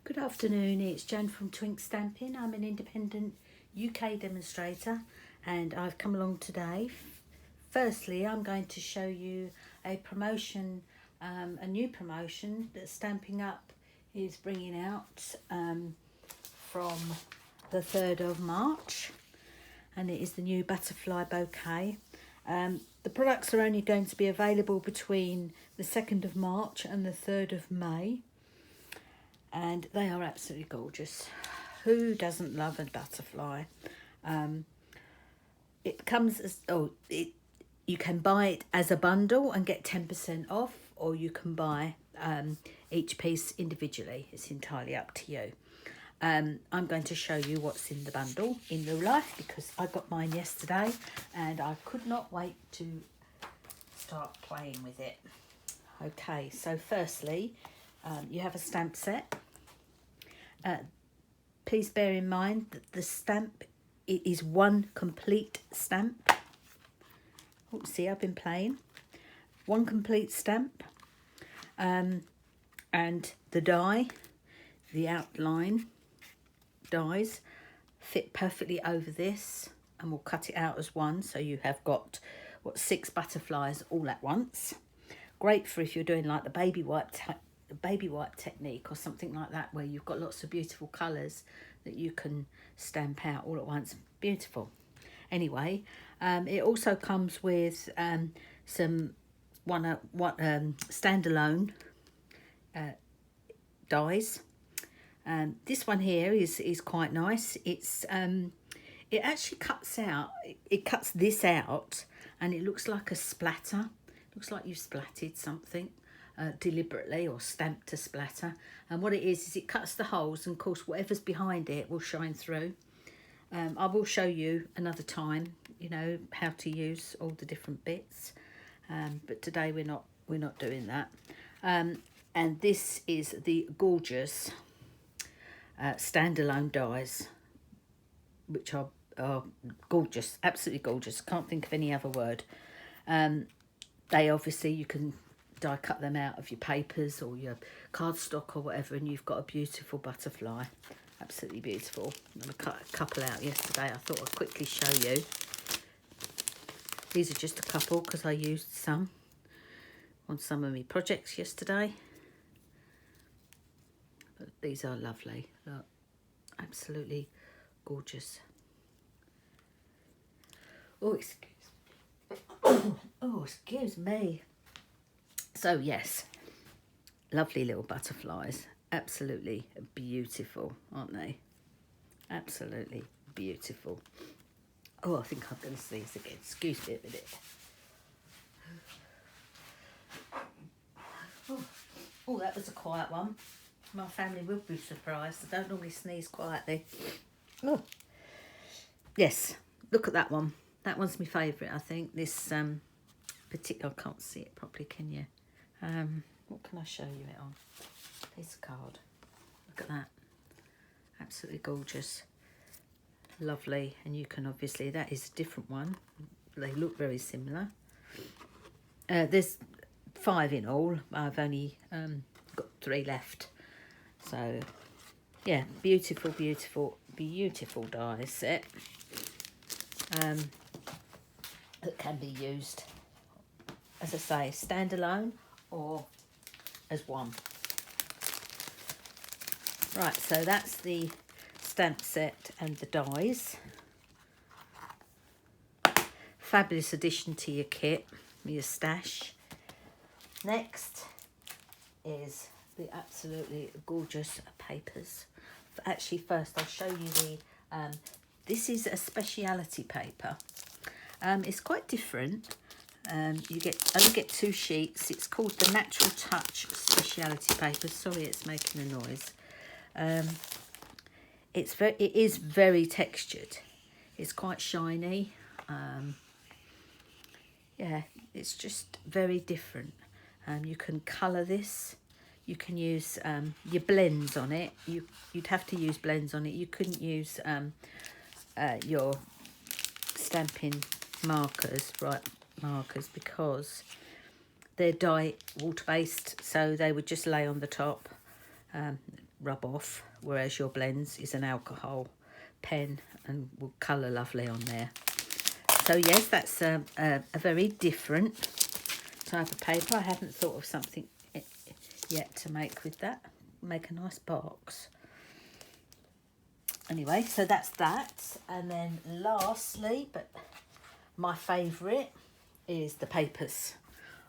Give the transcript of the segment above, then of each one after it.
Good afternoon, it's Jan from Twink Stamping. I'm an independent UK demonstrator and I've come along today. Firstly, I'm going to show you a promotion, a new promotion that Stamping Up is bringing out from the 3rd of March, and it is the new Butterfly Bouquet. The products are only going to be available between the 2nd of March and the 3rd of May. And they are absolutely gorgeous. Who doesn't love a butterfly? It comes as you can buy it as a bundle and get 10% off, or you can buy each piece individually. It's entirely up to you. I'm going to show you what's in the bundle in real life because I got mine yesterday and I could not wait to start playing with it. Okay, so firstly, you have a stamp set. Please bear in mind that the stamp, it is one complete stamp. Oh, see, I've been playing. One complete stamp. And the die, the outline dies, fit perfectly over this, and we'll cut it out as one, so you have got, 6 butterflies all at once. Great for if you're doing like the baby wipe technique or something like that, where you've got lots of beautiful colours that you can stamp out all at once. Beautiful. Anyway, it also comes with some standalone dies. This one here is quite nice. It's it actually cuts out. It cuts this out, and it looks like a splatter. Looks like you've splatted something deliberately, or stamped to splatter. And what it is it cuts the holes, and of course whatever's behind it will shine through. I will show you another time, you know, how to use all the different bits. But today we're not doing that. And this is the gorgeous standalone dies, which are gorgeous, absolutely gorgeous. Can't think of any other word. They obviously, you can die cut them out of your papers or your cardstock or whatever, and you've got a beautiful butterfly. Absolutely beautiful. I cut a couple out yesterday. I thought I'd quickly show you. These are just a couple because I used some on some of my projects yesterday. But these are lovely. Look, absolutely gorgeous. Oh, excuse me. So yes, lovely little butterflies. Absolutely beautiful, aren't they? Absolutely beautiful. Oh, I think I'm going to sneeze again. Excuse me a minute. Oh, that was a quiet one. My family will be surprised. I don't normally sneeze quietly. Oh, yes. Look at that one. That one's my favourite, I think. This particular, I can't see it properly, can you? What can I show you it on? Piece of card. Look at that. Absolutely gorgeous. Lovely. And you can obviously, that is a different one. They look very similar. There's 5 in all. I've only got 3 left. So, yeah, beautiful, beautiful, beautiful die set. That can be used, as I say, standalone or as one. Right, so that's the stamp set and the dies. Fabulous addition to your kit, your stash. Next is the absolutely gorgeous papers. Actually, first I'll show you the, this is a Speciality paper. It's quite different. You only get 2 sheets. It's called the Natural Touch Speciality paper. Sorry, it's making a noise. It is very textured. It's quite shiny. Yeah, it's just very different. You can colour this. You can use your blends on it. You'd have to use blends on it. You couldn't use your stamping markers, because they're dye water based, so they would just lay on the top. rub off, whereas your blends is an alcohol pen and will colour lovely on there. So yes, that's a very different type of paper. I haven't thought of something yet to make with that. Make a nice box. Anyway, so that's that. And then lastly, but my favourite is the papers.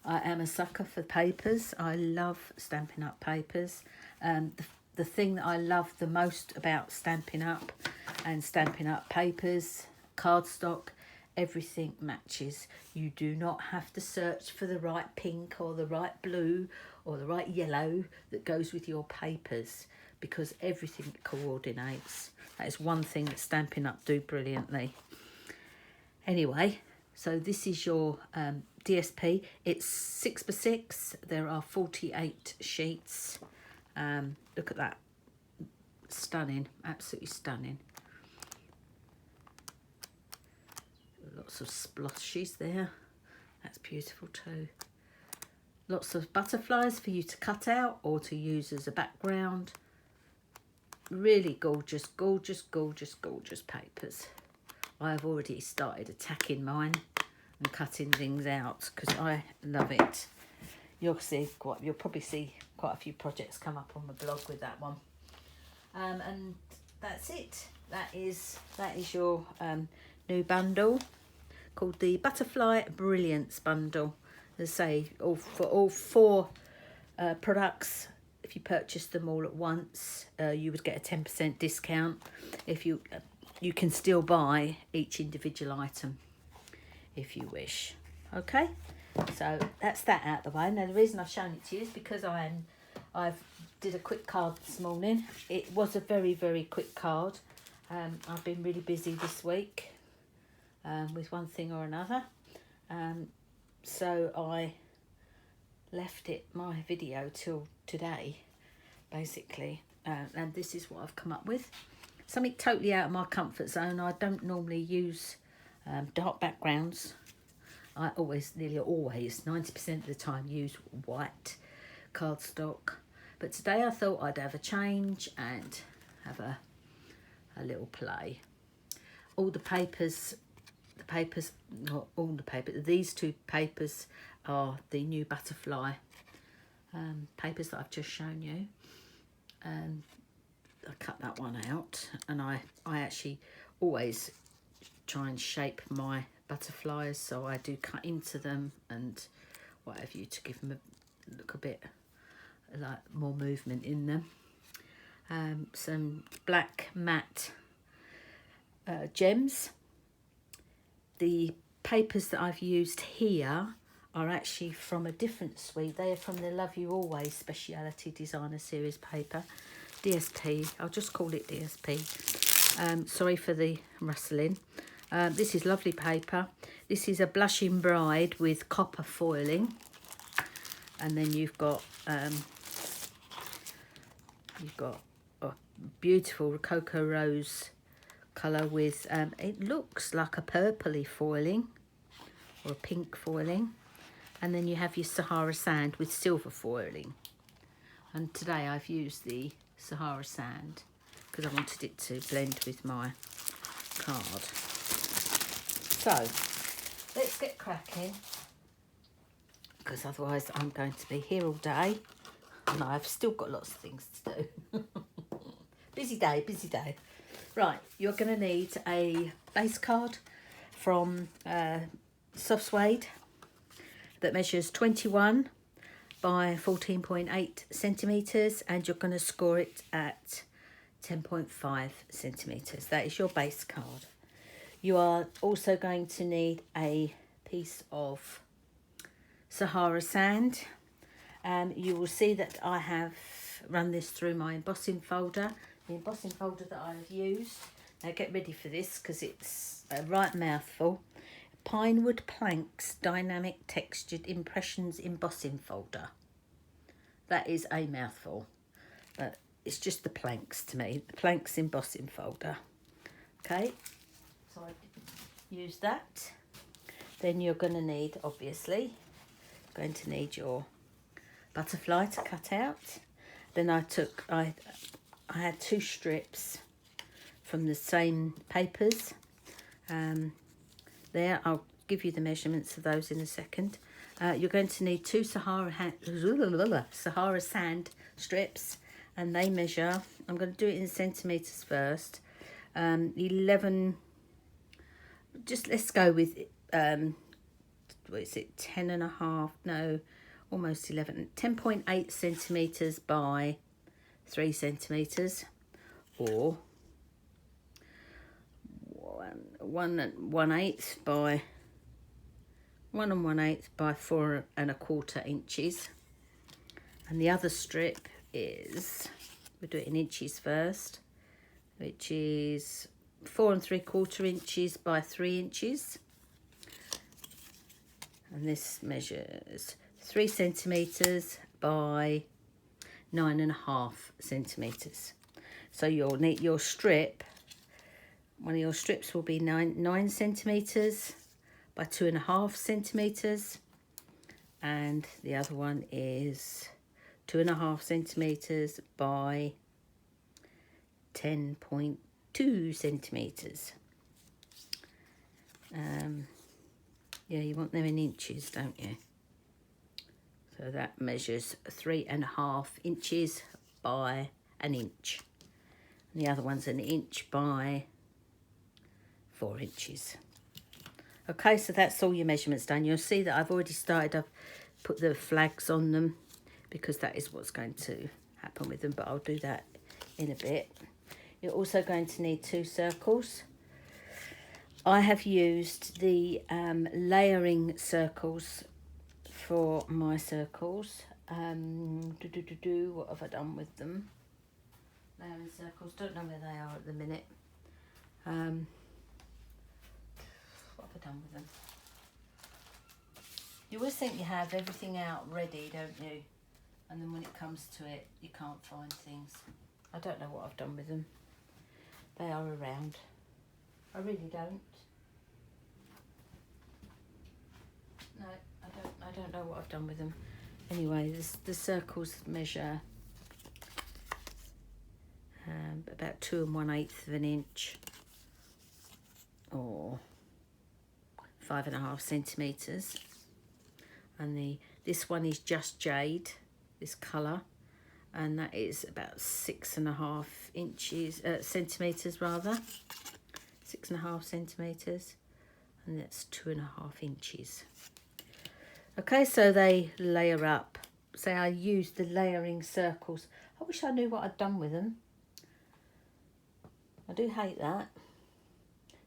I am a sucker for papers. I love Stampin' Up papers. The thing that I love the most about Stampin' Up and Stampin' Up papers, cardstock, everything matches. You do not have to search for the right pink or the right blue or the right yellow that goes with your papers, because everything coordinates. That is one thing that Stampin' Up do brilliantly. Anyway, so this is your DSP. It's 6x6. There are 48 sheets. Look at that. Stunning. Absolutely stunning. Lots of splotches there. That's beautiful too. Lots of butterflies for you to cut out or to use as a background. Really gorgeous, gorgeous, gorgeous, gorgeous papers. I have already started attacking mine and cutting things out because I love it. You'll probably see quite a few projects come up on the blog with that one. And that's it. That is your new bundle called the Butterfly Brilliance Bundle. As I say, for all 4 products, if you purchase them all at once, you would get a 10% discount. If you can still buy each individual item if you wish. Okay, so that's that out of the way. Now the reason I've shown it to you is because I've did a quick card this morning. It was a very, very quick card. I've been really busy this week with one thing or another. So I left my video till today, basically. And this is what I've come up with. Something totally out of my comfort zone. I don't normally use dark backgrounds. I nearly always, 90% of the time, use white cardstock. But today I thought I'd have a change and have a little play. All the papers, not all the papers, these 2 papers are the new Butterfly papers that I've just shown you. I cut that one out, and I actually always try and shape my butterflies, so I do cut into them and what have you to give them a bit like more movement in them. Some black matte gems. The papers that I've used here are actually from a different suite. They are from the Love You Always Speciality Designer Series paper. DSP, I'll just call it DSP. Sorry for the rustling. This is lovely paper. This is a Blushing Bride with copper foiling. And then you've got a beautiful Cocoa Rose colour with, it looks like a purpley foiling or a pink foiling. And then you have your Sahara Sand with silver foiling. And today I've used the Sahara Sand because I wanted it to blend with my card. So let's get cracking, because otherwise I'm going to be here all day and I've still got lots of things to do. Busy day, busy day. Right, you're going to need a base card from Soft Suede that measures 21 by 14.8 centimetres, and you're going to score it at 10.5 centimetres. That is your base card. You are also going to need a piece of Sahara Sand. You will see that I have run this through my embossing folder, the embossing folder that I have used. Now get ready for this because it's a right mouthful. Pinewood Planks Dynamic Textured Impressions Embossing Folder. That is a mouthful, but it's just the planks to me. The planks embossing folder. Okay, so I use that. Then you're going to need, obviously, your butterfly to cut out. Then I I had 2 strips from the same papers. There, I'll give you the measurements of those in a second. You're going to need 2 Sahara sand strips, and they measure, I'm going to do it in centimetres first, 11, just let's go with, what is it, 10 and a half, no, almost 11, 10.8 centimetres by 3 centimetres, or 1/8 by 1 1/8 by 4 1/4 inches. And the other strip is, we'll do it in inches first, which is 4 3/4 inches by 3 inches. And this measures 3 centimetres by 9.5 centimetres. So you'll need your strip, one of your strips will be 9 centimetres by 2.5 centimetres, and the other one is 2.5 centimetres by 10.2 centimetres. Yeah, you want them in inches, don't you? So that measures 3.5 inches by an inch. And the other one's an inch by 4 inches. Okay, so that's all your measurements done. You'll see that I've already started, I've put the flags on them because that is what's going to happen with them, but I'll do that in a bit. You're also going to need 2 circles. I have used the layering circles for my circles. What have I done with them? Layering circles, don't know where they are at the minute. What have I done with them? You always think you have everything out ready, don't you? And then when it comes to it, you can't find things. I don't know what I've done with them. They are around. I really don't. No, I don't know what I've done with them. Anyway, the circles measure about 2 1/8 of an inch, or 5.5 centimetres. And this one is just jade, this colour, and that is about 6.5 inches, centimetres rather, 6.5 centimetres, and that's 2.5 inches. Okay, so they layer up. Say I used the layering circles. I wish I knew what I'd done with them. I do hate that.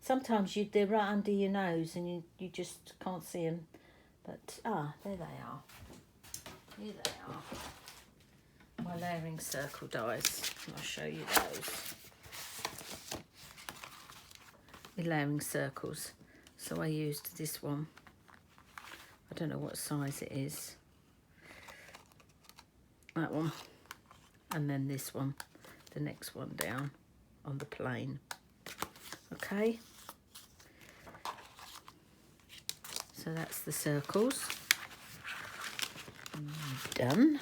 Sometimes they're right under your nose and you just can't see them. But, there they are. Here they are. My layering circle dies. I'll show you those. The layering circles. So I used this one. I don't know what size it is. That one. And then this one. The next one down on the plane. Okay. So that's the circles. Done.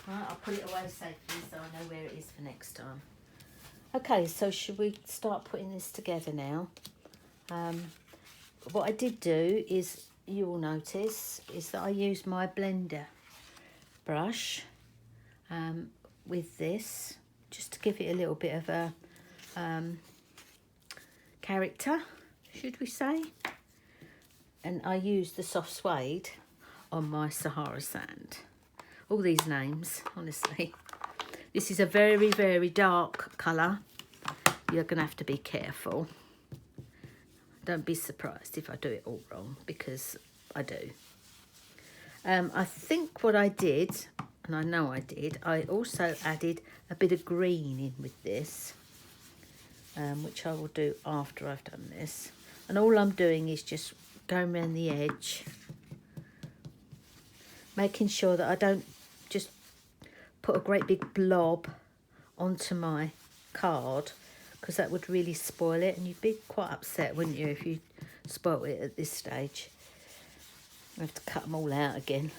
Right, I'll put it away safely so I know where it is for next time. Okay, so should we start putting this together now? What I did do is, you will notice, is that I used my blender brush with this, just to give it a little bit of a character, should we say. And I used the soft suede on my Sahara sand. All these names, honestly. This is a very, very dark colour. You're going to have to be careful. Don't be surprised if I do it all wrong, because I do. I think what I did, and I know I did, I also added a bit of green in with this, which I will do after I've done this. And all I'm doing is just going around the edge, making sure that I don't just put a great big blob onto my card, because that would really spoil it, and you'd be quite upset, wouldn't you, if you spoiled it at this stage. I have to cut them all out again.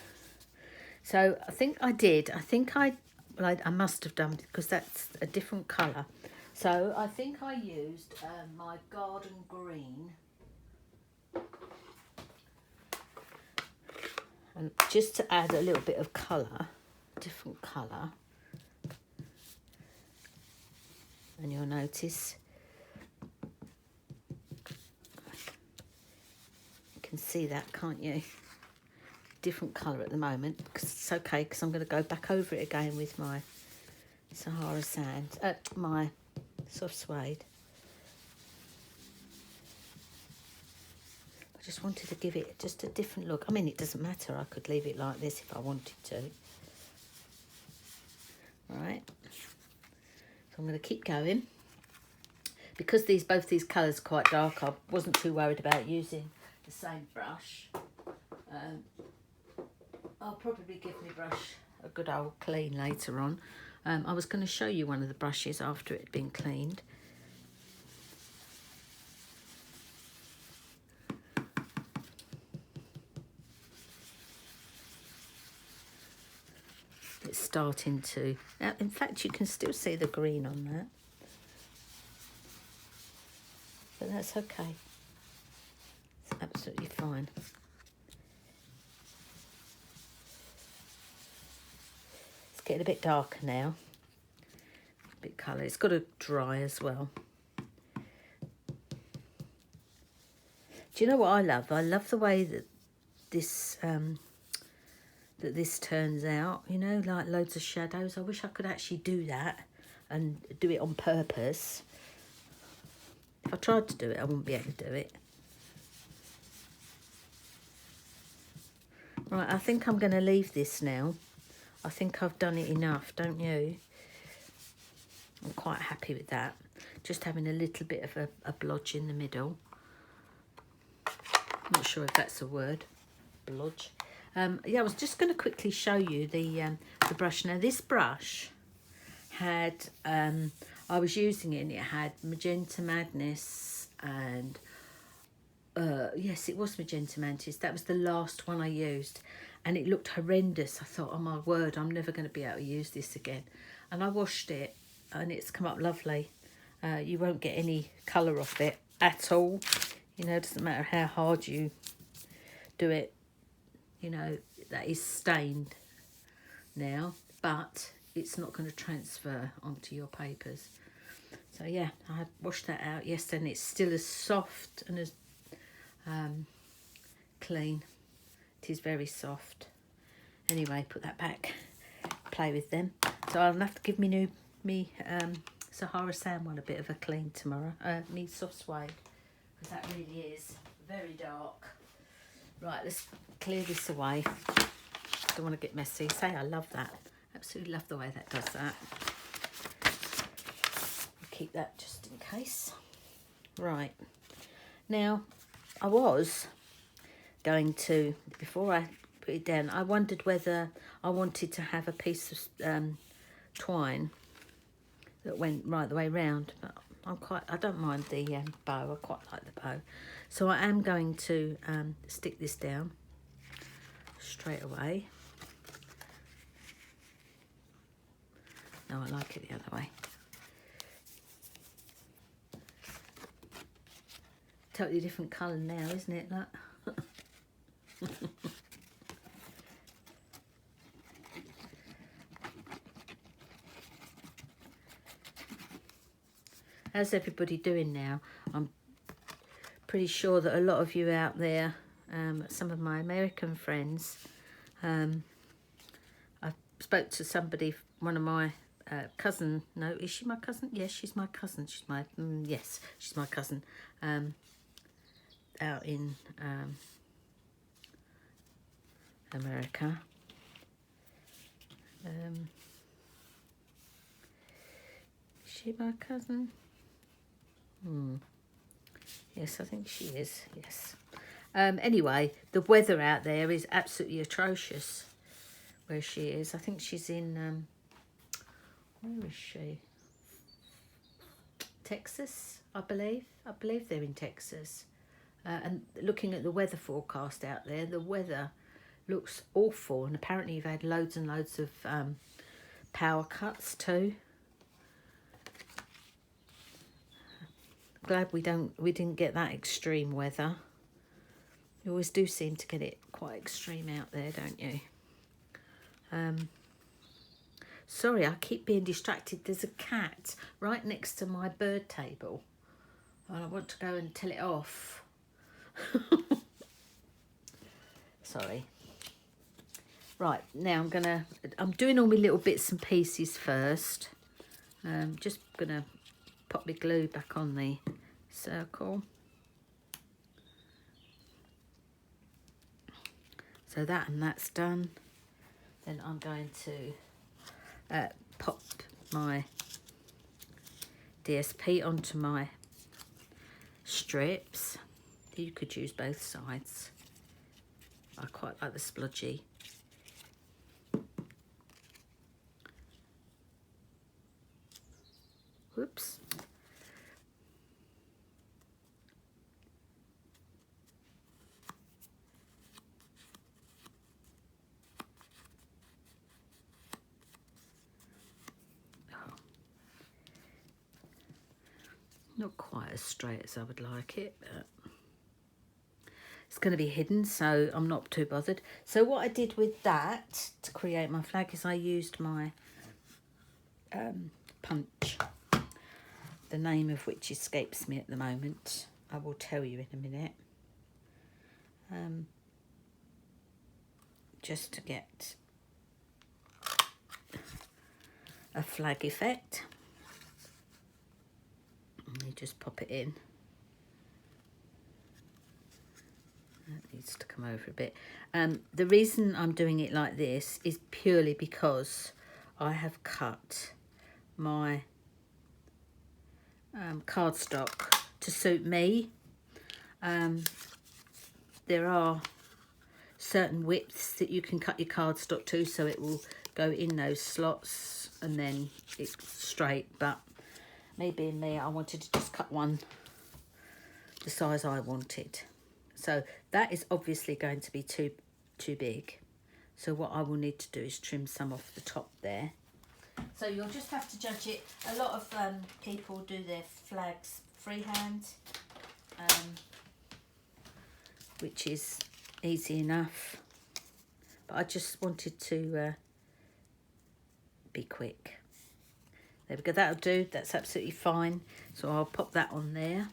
So I think I did. I think I Well, I must have done because that's a different colour. So I think I used my garden green. And just to add a little bit of colour, different colour. And you'll notice you can see that, can't you? Different colour at the moment, because it's okay, because I'm going to go back over it again with my Sahara sand, my soft suede. I just wanted to give it just a different look. I mean, it doesn't matter, I could leave it like this if I wanted to. Right, so I'm going to keep going. Because both these colours are quite dark, I wasn't too worried about using the same brush. I'll probably give my brush a good old clean later on. I was going to show you one of the brushes after it had been cleaned. It's starting to... in fact, you can still see the green on that. But that's okay. It's absolutely fine. It's getting a bit darker now. A bit colour. It's got to dry as well. Do you know what I love? I love the way that this turns out. You know, like loads of shadows. I wish I could actually do that and do it on purpose. If I tried to do it, I wouldn't be able to do it. Right, I think I'm going to leave this now. I think I've done it enough, don't you? I'm quite happy with that. Just having a little bit of a blodge in the middle. Not sure if that's a word, blodge. Yeah, I was just going to quickly show you the brush. Now, this brush had, I was using it and it had Magenta Madness and, yes, it was Magenta Madness. That was the last one I used and it looked horrendous. I thought, oh my word, I'm never going to be able to use this again. And I washed it and it's come up lovely. You won't get any colour off it at all. You know, it doesn't matter how hard you do it. You know, that is stained now, but it's not going to transfer onto your papers. So yeah, I had washed that out yesterday and it's still as soft and as clean. It is very soft. Anyway, put that back, play with them. So I'll have to give me Sahara Sand one a bit of a clean tomorrow. Me soft suede, because that really is very dark. Right, let's clear this away. Don't want to get messy. Say I love that. Absolutely love the way that does that. I'll keep that just in case. Right. Now, I was going to, before I put it down, I wondered whether I wanted to have a piece of twine that went right the way round. But I don't mind the bow. I quite like the bow. So I am going to stick this down straight away. No, I like it the other way. Totally different colour now, isn't it? Look. How's everybody doing now? I'm pretty sure that a lot of you out there, some of my American friends, I spoke to somebody, one of my cousin, no, is she my cousin? Yes, she's my cousin. She's my, yes, she's my cousin, out in America. Is she my cousin? Yes, I think she is, yes. Anyway, the weather out there is absolutely atrocious where she is. I think she's in, where is she? Texas, I believe. I believe they're in Texas. And looking at the weather forecast out there, the weather looks awful. And apparently you've had loads and loads of power cuts too. Glad we didn't get that extreme weather. You always do seem to get it quite extreme out there, don't you? Sorry, I keep being distracted. There's a cat right next to my bird table. And I want to go and tell it off. Sorry. Right, now I'm doing all my little bits and pieces first. Just gonna pop my glue back on the circle. So that's done. Then I'm going to pop my DSP onto my strips. You could use both sides. I quite like the splodgy. Whoops. Not quite as straight as I would like it, but it's going to be hidden, so I'm not too bothered. So what I did with that to create my flag is I used my punch, the name of which escapes me at the moment. I will tell you in a minute. Just to get a flag effect. You just pop it in. That needs to come over a bit. The reason I'm doing it like this is purely because I have cut my cardstock to suit me. There are certain widths that you can cut your cardstock to, so it will go in those slots and then it's straight, but me being me, I wanted to just cut one the size I wanted. So that is obviously going to be too big. So what I will need to do is trim some off the top there. So you'll just have to judge it. A lot of people do their flags freehand, which is easy enough. But I just wanted to be quick. There we go, that'll do, that's absolutely fine. So I'll pop that on there.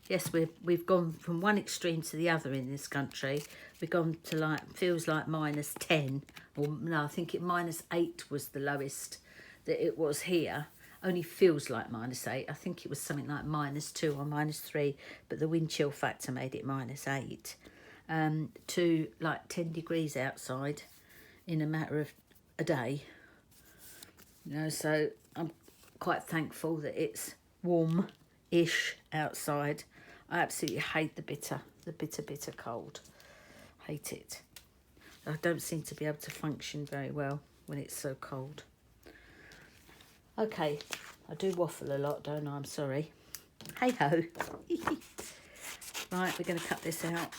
Yes, we've gone from one extreme to the other in this country. We've gone to like, feels like -10, or no, I think -8 was the lowest that it was here. Only feels like -8. I think it was something like -2 or -3, but the wind chill factor made it -8. To like 10 degrees outside in a matter of a day. You know, so I'm quite thankful that it's warm-ish outside. I absolutely hate the bitter cold. Hate it. I don't seem to be able to function very well when it's so cold. Okay, I do waffle a lot, don't I? I'm sorry. Hey-ho. Right, we're going to cut this out.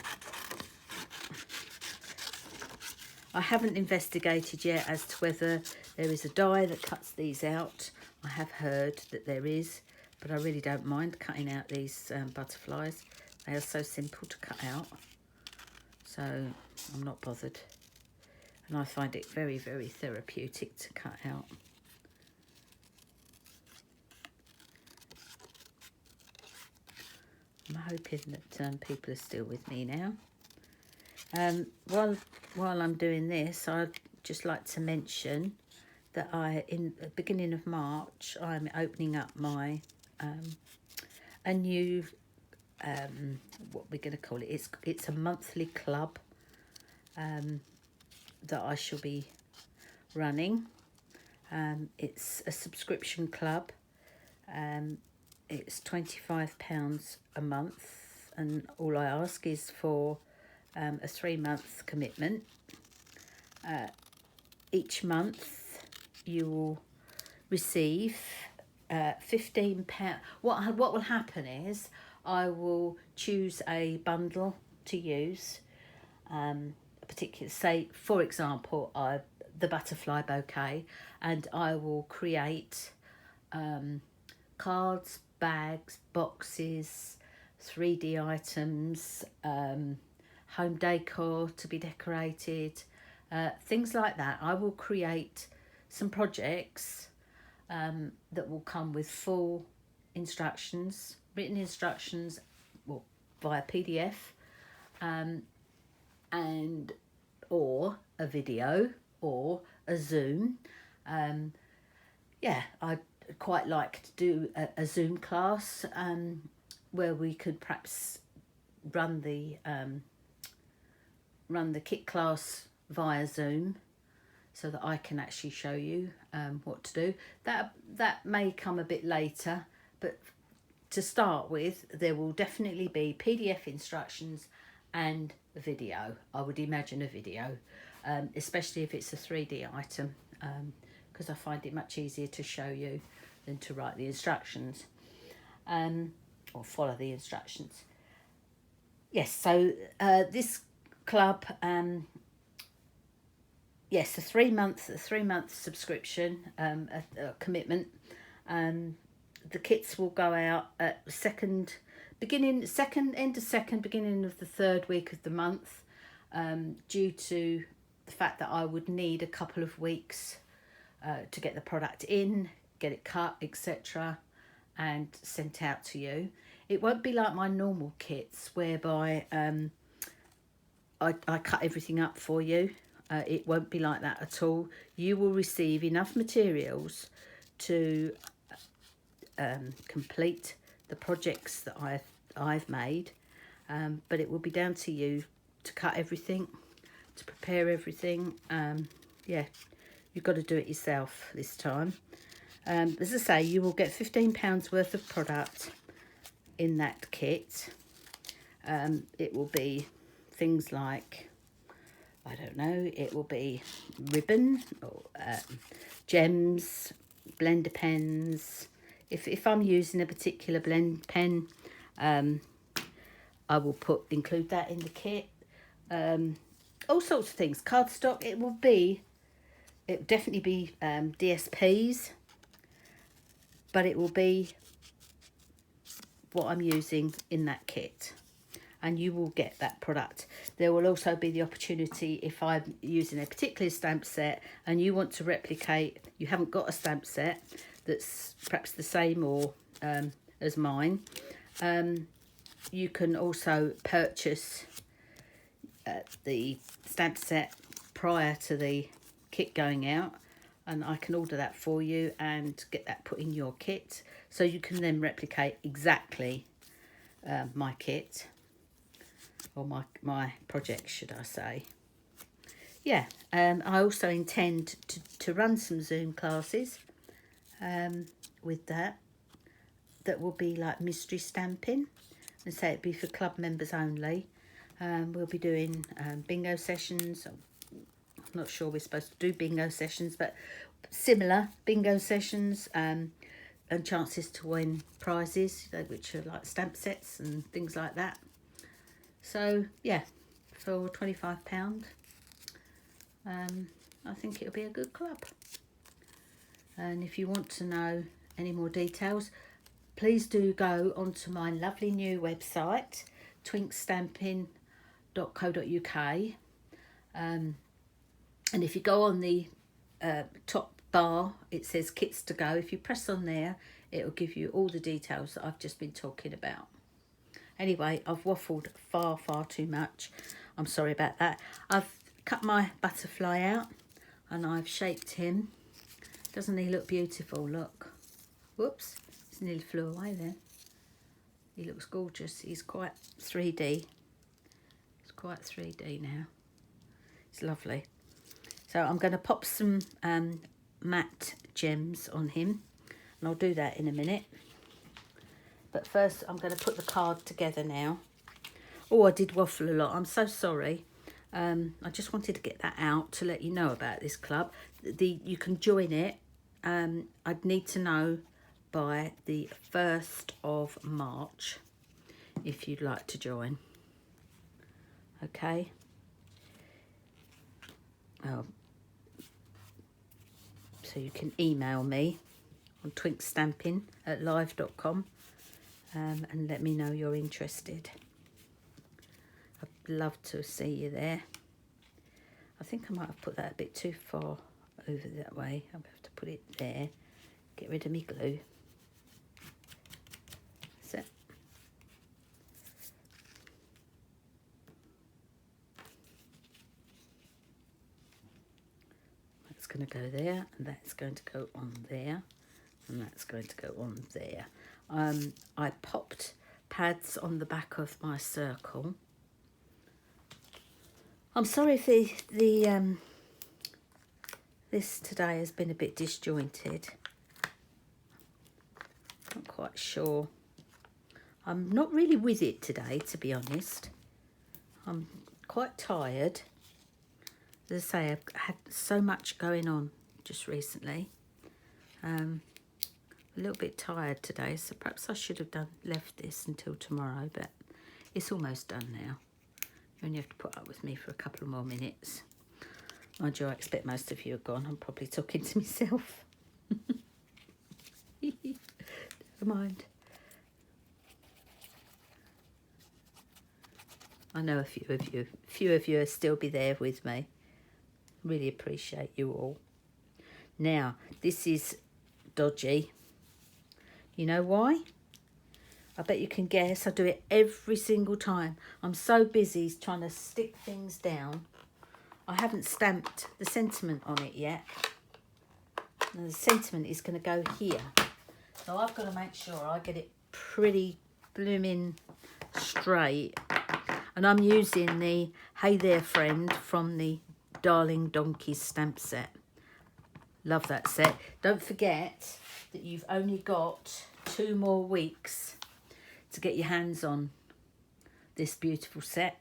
I haven't investigated yet as to whether there is a die that cuts these out. I have heard that there is, but I really don't mind cutting out these butterflies. They are so simple to cut out, so I'm not bothered. And I find it very, very therapeutic to cut out. I'm hoping that people are still with me now. While I'm doing this, I'd just like to mention that in the beginning of March, I'm opening up my a new what we're going to call it. It's a monthly club that I shall be running. It's a subscription club. It's £25 a month, and all I ask is for a 3-month commitment. Each month you will receive £15. What will happen is I will choose a bundle to use, a particular, say for example, the butterfly bouquet, and I will create cards, bags, boxes, 3D items, home decor to be decorated, things like that. I will create some projects that will come with full instructions, written instructions, well, via PDF, and or a video or a Zoom. Yeah, I'd quite like to do a Zoom class where we could perhaps run the kit class via Zoom, so that I can actually show you what to do. That may come a bit later, but to start with, there will definitely be PDF instructions and a video. I would imagine a video, especially if it's a 3D item, because I find it much easier to show you than to write the instructions, or follow the instructions. Yes, so this club, yes, a 3-month subscription, a commitment. The kits will go out at beginning of the third week of the month, due to the fact that I would need a couple of weeks to get the product in, get it cut, etc., and sent out to you. It won't be like my normal kits whereby I cut everything up for you. It won't be like that at all. You will receive enough materials to complete the projects that I've made, but it will be down to you to cut everything, to prepare everything. Yeah, you've got to do it yourself this time. As I say, you will get £15 worth of product in that kit. It will be things like, I don't know, it will be ribbon, or gems, blender pens. If I'm using a particular blend pen, I will include that in the kit. All sorts of things. Cardstock. It will definitely be DSPs, but it will be what I'm using in that kit, and you will get that product. There will also be the opportunity, if I'm using a particular stamp set and you want to replicate, you haven't got a stamp set that's perhaps the same or as mine, you can also purchase the stamp set prior to the kit going out, and I can order that for you and get that put in your kit, so you can then replicate exactly my kit, or my project, should I say. Yeah, I also intend to run some Zoom classes with that will be like mystery stamping, and say it'd be for club members only. We'll be doing bingo sessions. I'm not sure we're supposed to do bingo sessions, but similar bingo sessions, and chances to win prizes, which are like stamp sets and things like that. So yeah, for £25, I think it'll be a good club. And if you want to know any more details, please do go onto my lovely new website, twinkstamping.co.uk, and if you go on the top bar, it says kits to go. If you press on there, it'll give you all the details that I've just been talking about. Anyway, I've waffled far too much. I'm sorry about that. I've cut my butterfly out and I've shaped him. Doesn't he look beautiful? Look. Whoops, he nearly flew away there. He looks gorgeous. He's quite 3D. He's quite 3D now. It's lovely. So I'm going to pop some matte gems on him, and I'll do that in a minute. But first I'm going to put the card together now. Oh, I did waffle a lot. I'm so sorry. I just wanted to get that out to let you know about this club. You can join it. I'd need to know by the 1st of March if you'd like to join. Okay. So you can email me on twinkstamping@live.com and let me know you're interested. I'd love to see you there. I think I might have put that a bit too far over that way. I'll have to put it there. Get rid of my glue. That's it. That's going to go there, and that's going to go on there, and that's going to go on there. I popped pads on the back of my circle. I'm sorry if this today has been a bit disjointed. Not quite sure. I'm not really with it today, to be honest. I'm quite tired. As I say, I've had so much going on just recently. A little bit tired today, so perhaps I should have left this until tomorrow, but it's almost done now. You only have to put up with me for a couple of more minutes. Mind you, I expect most of you are gone. I'm probably talking to myself. Never mind. I know a few of you will still be there with me. Really appreciate you all. Now, this is dodgy. You know why? I bet you can guess. I do it every single time. I'm so busy trying to stick things down. I haven't stamped the sentiment on it yet. And the sentiment is going to go here. So I've got to make sure I get it pretty blooming straight. And I'm using the Hey There Friend from the Darling Donkeys stamp set. Love that set. Don't forget that you've only got 2 more weeks to get your hands on this beautiful set.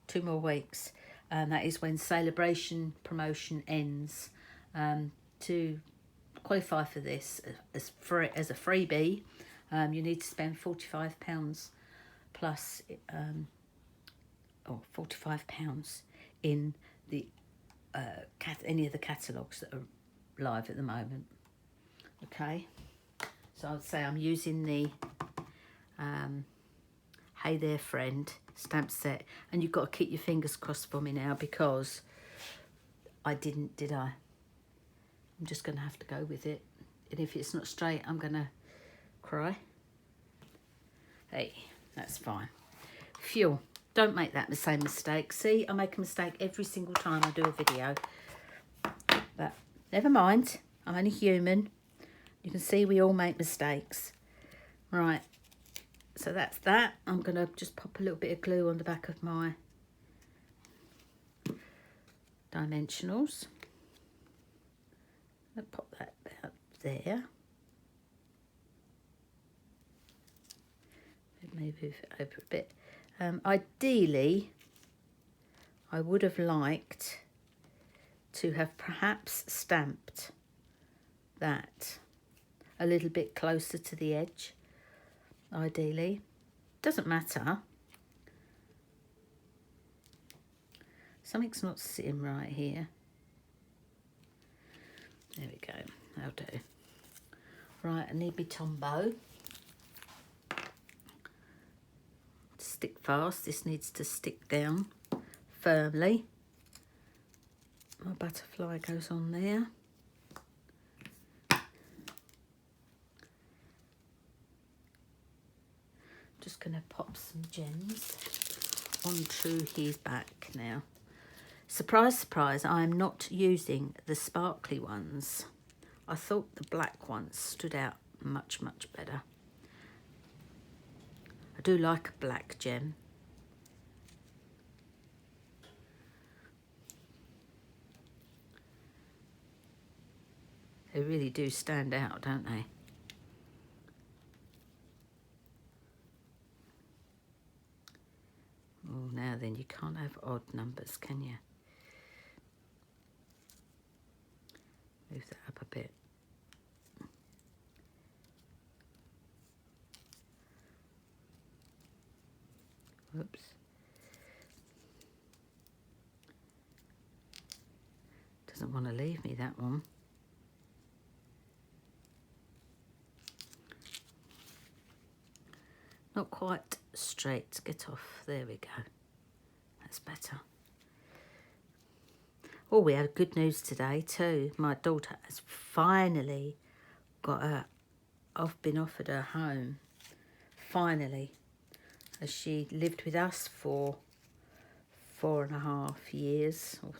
2 more weeks. And that is when Celebration promotion ends. To qualify for this as a freebie, you need to spend £45 plus, or £45 in the any of the catalogues that are live at the moment. Okay, so I'd say I'm using the Hey There Friend stamp set, and you've got to keep your fingers crossed for me now, because I didn't, did I? I'm just going to have to go with it, and if it's not straight, I'm going to cry. Hey, that's fine. Phew, don't make that the same mistake. See, I make a mistake every single time I do a video, but never mind, I'm only human. You can see we all make mistakes. Right, so that's that. I'm going to just pop a little bit of glue on the back of my dimensionals. I'll pop that out there. Maybe move it over a bit. Ideally, I would have liked to have perhaps stamped that a little bit closer to the edge. Ideally, doesn't matter. Something's not sitting right here. There we go, that'll do. Right, I need my Tombow. Stick fast, this needs to stick down firmly. My butterfly goes on there. Just going to pop some gems onto his back now. Surprise, surprise, I'm not using the sparkly ones. I thought the black ones stood out much, much better. I do like a black gem. They really do stand out, don't they? Oh, now then, you can't have odd numbers, can you? Move that up a bit. Whoops. Doesn't want to leave me, that one. Not quite straight. Get off. There we go. That's better. Oh, we had good news today too. My daughter has finally got her. I've been offered her home. Finally. As she lived with us for 4.5 years, or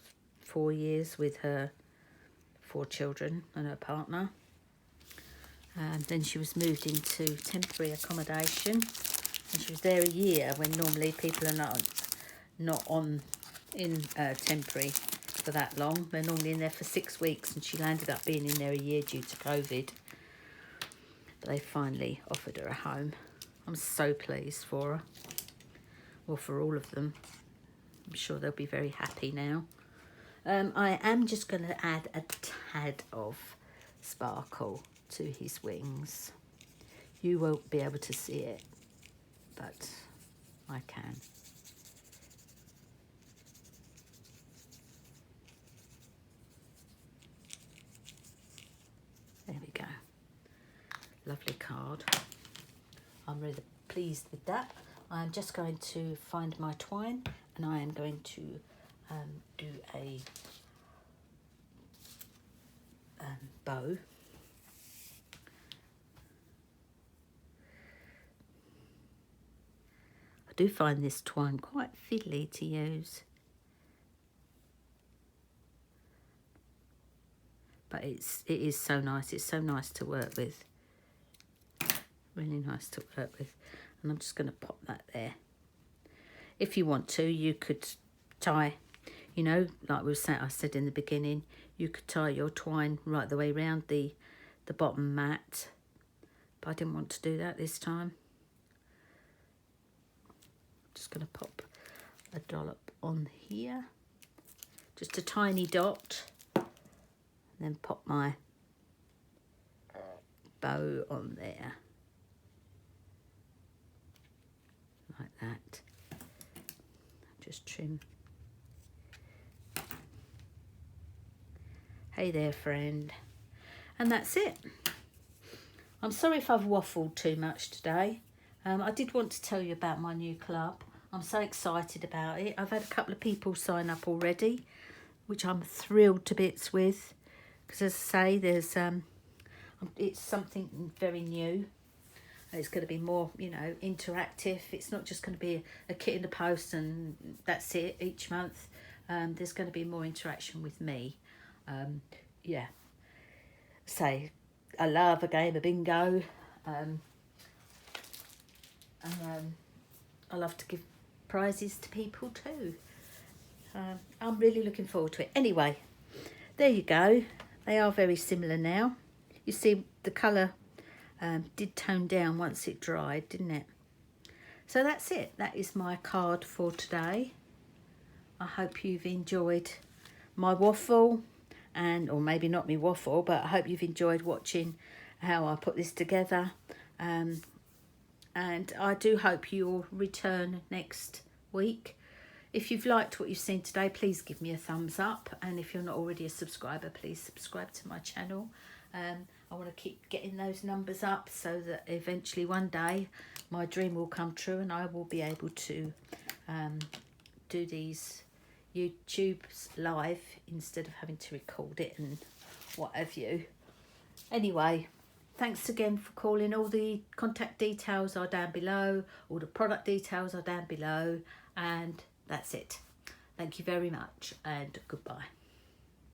4 years, with her 4 children and her partner. And then she was moved into temporary accommodation, and she was there a year, when normally people are not in temporary for that long. They're normally in there for 6 weeks, and she landed up being in there a year due to COVID. But they finally offered her a home. I'm so pleased for her. Well, for all of them. I'm sure they'll be very happy now. I am just going to add a tad of sparkle to his wings. You won't be able to see it, but I can. There we go. Lovely card. I'm really pleased with that. I'm just going to find my twine, and I am going to do a bow. I do find this twine quite fiddly to use, but it is so nice. It's so nice to work with. Really nice to work with. And I'm just going to pop that there. If you want to, you could tie, you know, like I said in the beginning, you could tie your twine right the way around the bottom mat. But I didn't want to do that this time. Just going to pop a dollop on here. Just a tiny dot. And then pop my bow on there. Like that. Just trim. Hey there, friend. And that's it. I'm sorry if I've waffled too much today. I did want to tell you about my new club. I'm so excited about it. I've had a couple of people sign up already, which I'm thrilled to bits with. Because as I say, there's it's something very new. It's going to be more, you know, interactive. It's not just going to be a kit in the post and that's it each month. There's going to be more interaction with me. Yeah. Say, I love a game of bingo. And I love to give prizes to people too. I'm really looking forward to it. Anyway, there you go. They are very similar now. You see the colour did tone down once it dried, didn't it? So that's it. That is my card for today. I hope you've enjoyed my waffle, or maybe not me waffle, but I hope you've enjoyed watching how I put this together. And I do hope you'll return next week. If you've liked what you've seen today, please give me a thumbs up. And if you're not already a subscriber, please subscribe to my channel. I want to keep getting those numbers up so that eventually one day my dream will come true and I will be able to do these YouTubes live instead of having to record it and what have you. Anyway, thanks again for calling. All the contact details are down below. All the product details are down below. And that's it. Thank you very much and goodbye.